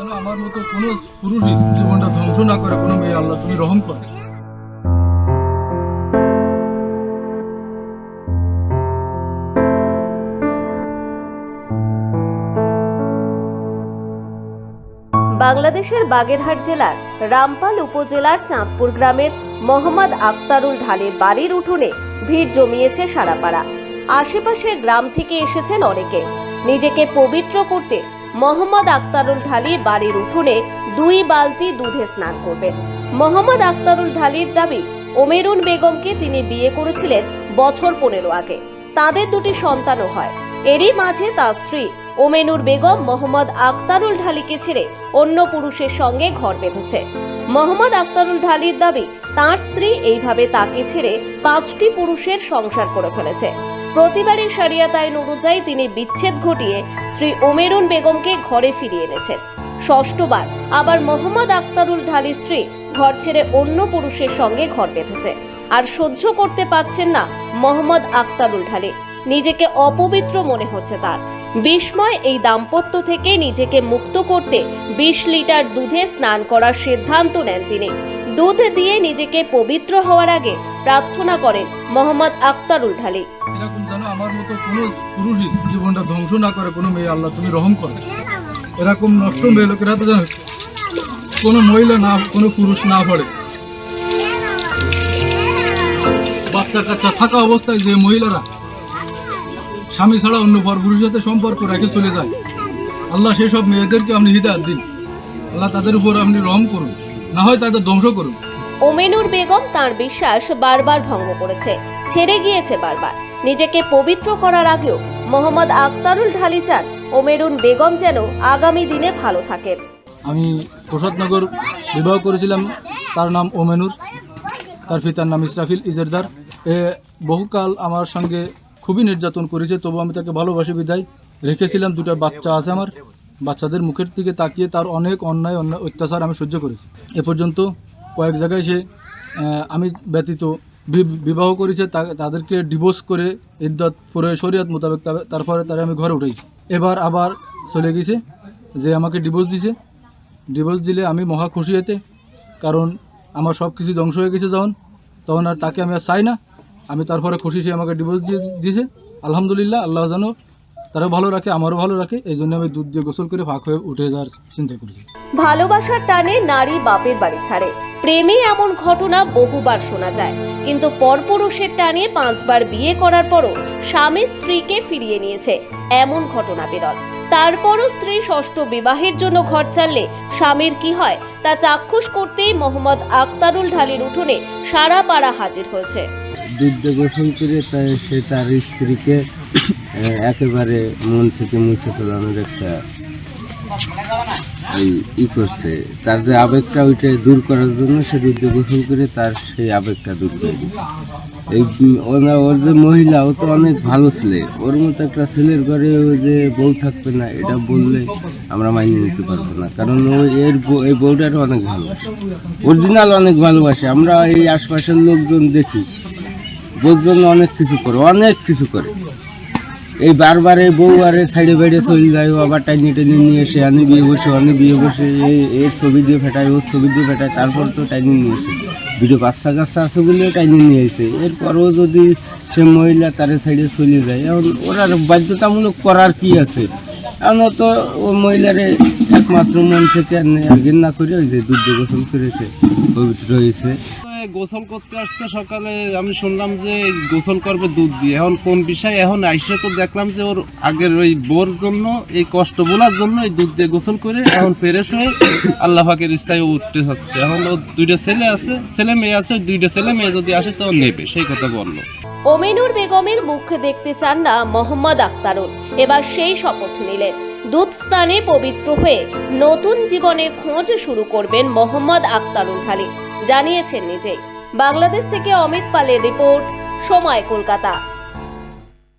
যেন আমার মতো কোনো পুরুষই জীবনটা ধ্বংস না করে কোনো মেয়ে, আল্লাহ তুমি রহম করো। বাংলাদেশের বাগেরহাট জেলার রামপাল উপজেলার চাঁদপুর গ্রামের মোহাম্মদ আক্তারুল ঢালির বাড়ির উঠোনে ভিড় জমিয়েছে সারাপাড়া। আশেপাশের গ্রাম থেকে এসেছেন অনেকে। নিজেকে পবিত্র করতে মোহাম্মদ আক্তারুল ঢালি বাড়ির উঠোনে 2 বালতি দুধে স্নান করবেন। মোহাম্মদ আক্তারুল ঢালির দাবি, ওমেরুন বেগমকে তিনি বিয়ে করেছিলেন বছর 15 আগে। তাদের 2টি সন্তানও হয়। এরই মাঝে তার স্ত্রী ওমেনুর বেগম মোহাম্মদ আক্তারুল ঢালিকে ছেড়ে অন্য পুরুষের সঙ্গে ঘর বেঁধেছে। মোহাম্মদ আক্তারুল ঢালির দাবি, তার স্ত্রী এইভাবে তাকে ছেড়ে 5টি পুরুষের সংসার করে ফেলেছে। প্রতিবারই শরিয়াত আইন অনুযায়ী তিনি বিচ্ছেদ ঘটিয়ে স্ত্রী ওমেরুন বেগমকে ঘরে ফিরিয়ে এনেছেন। ষষ্ঠবার আবার মোহাম্মদ আক্তারুল ঢালির স্ত্রী ঘর ছেড়ে অন্য পুরুষের সঙ্গে ঘর বেঁধেছে। আর সহ্য করতে পারছেন না মোহাম্মদ আক্তারুল ঢালি। নিজেকে অপবিত্র মনে হচ্ছে তার। বিস্ময় এই দাম্পত্য থেকে নিজেকে মুক্ত করতে 20 লিটার দুধে স্নান করার সিদ্ধান্ত নেন তিনি। দুধ দিয়ে নিজেকে পবিত্র হওয়ার আগে প্রার্থনা করেন মোহাম্মদ আক্তারুল ঢালি। এরকম যেন আমার মতো কোনো পুরুষই জীবনটা ধ্বংস না করে কোনো মেয়ে, আল্লাহ তুমি রহম করো। এরকম নষ্ট মেয়ে লোকের হাতে যেন কোনো মহিলা না, কোনো পুরুষ না পড়ে। বাচ্চা কাচ্চা থাকা অবস্থায় যে মহিলারা স্বামী ছাড়া অন্য পুরুষের সাথে সম্পর্ক রেখে চলে যায়, আল্লাহ সেসব মেয়েদেরকে আপনি হিদায়াত দিন। আল্লাহ তাদের উপর আপনি রহম করুন, না হয় তাদের ধ্বংস করুন। ওমেনুর বেগম তার বিশ্বাস বারবার ভঙ্গ করেছে, ছেড়ে গিয়েছে বারবার। নিজেকে পবিত্র করার আগেও মোহাম্মদ আক্তারুল ঢালি চান ওমেরুন বেগম যেন আগামী দিনে ভালো থাকেন। আমি প্রসাদনগর বিবাহ করেছিলাম, তার নাম ওমেনুর, তার পিতার নাম ইসরাফিল ইজেরদার। বহুকাল আমার সঙ্গে খুবই নির্যাতন করেছে, তবু আমি তাকে ভালোবাসি বিদায় রেখেছিলাম। 2টা বাচ্চা আছে আমার। বাচ্চাদের মুখের দিকে তাকিয়ে তার অনেক অন্যায় অত্যাচার আমি সহ্য করেছি। এ পর্যন্ত কয়েক জায়গায় সে আমি ব্যতীত বিবাহ করেছে, তাদেরকে ডিভোর্স করে ইদ্দত পরে শরিয়ত মোতাবেক তারপরে তারা আমি ঘরে উঠেছি। এবার আবার চলে গেছে যে আমাকে ডিভোর্স দিছে। ডিভোর্স দিলে আমি মহা খুশি হতে, কারণ আমার সব কিছু ধ্বংস হয়ে গেছে তখন আর তাকে আমি আর চাই না। আমি তারপরে খুশি, সে আমাকে ডিভোর্স দিয়েছে। আলহামদুলিল্লাহ, আল্লাহ যেন তারা ভালো রাখে, আমারও ভালো রাখে। এই জন্য আমি দুধ দিয়ে গোসল করে ফাঁক হয়ে উঠে যাওয়ার চিন্তা করেছি। ভালোবাসার টানে নারী বাপের বাড়ি ছাড়ে, প্রেমে এমন ঘটনা বহুবার শোনা যায়। কিন্তু পরপুরুষের টানে 5 বার বিয়ে করার পরও স্বামী স্ত্রীকে ফিরিয়ে নিয়েছে, এমন ঘটনা বিরল। তারপরও স্ত্রী ষষ্ঠ বিবাহের জন্য ঘর ছাড়লে স্বামীর কি হয় তা চাক্ষুষ করতেই মোহাম্মদ আক্তারুল ঢালির উঠোনে সারা পাড়া হাজির হয়েছে। দুধ গোসল করে সে তার স্ত্রীকে একেবারে মন থেকে মুছে ফেলানোর একটা করছে। তার যে আবেগটা ওইটা দূর করার জন্য সে দুধ গোসল করে তার সেই আবেগটা দূর করে দিচ্ছে। ওর যে মহিলা, ও তো অনেক ভালো ছেলে। ওর মতো একটা ছেলের ঘরে ও যে বউ থাকবে না, এটা বললে আমরা মানিয়ে নিতে পারবো না। কারণ এই বউটার অনেক ভালোবাসে, অরিজিনাল অনেক ভালোবাসে। আমরা এই আশপাশের লোকজন দেখি বউর জন্য অনেক কিছু করে। এই বারবার এই বউ আরে সাইডে বাইডে চলে যায়, আবার টাইনি নিয়ে এসে বিয়ে বসে এর ছবি দিয়ে ফেটায়, ওর ছবি দিয়ে ফেটায়, তারপর তো টাইনি নিয়ে এসে ভিডিও বাচ্চা কাচ্চা আছে বলে টাইনি নিয়ে এসে। এরপরও যদি সে মহিলা তার সাইডে চলে যায়, এখন ওরা বাধ্যতামূলক করার কি আছে? এখন তো ও মহিলারে একমাত্র মন থেকে ঘৃণা করে ওই যে দুধ গোসল করেছে, পবিত্র হয়েছে। গোসল করতে আসছে সকালে, আমি শুনলাম যে গোসল করবে দুধ দিয়ে। এখন কোন বিষয়, এখন আইসে তো দেখলাম যে ওর আগের ওই বোর জন্য, এই কষ্ট বলার জন্য এই দুধ দিয়ে গোসল করে এখন ফ্রেশ হয়ে আল্লাহ পাকের ইচ্ছায় উঠতে হচ্ছে। এখন ওর 2টা ছেলে মেয়ে আছে, 2টা ছেলে মেয়ে যদি আসে তো নেবে, সেই কথা বললো। ওমেনুর বেগমের মুখ দেখতে চান না মোহাম্মদ আক্তারুল। এবার সেই শপথ নিলেন, দুধ স্নানে পবিত্র হয়ে নতুন জীবনের খোঁজ শুরু করবেন মোহাম্মদ আক্তারুল ঢালি, জানিয়েছেন নিজেই। বাংলাদেশ থেকে অমিত পালের রিপোর্ট, সময় কলকাতা।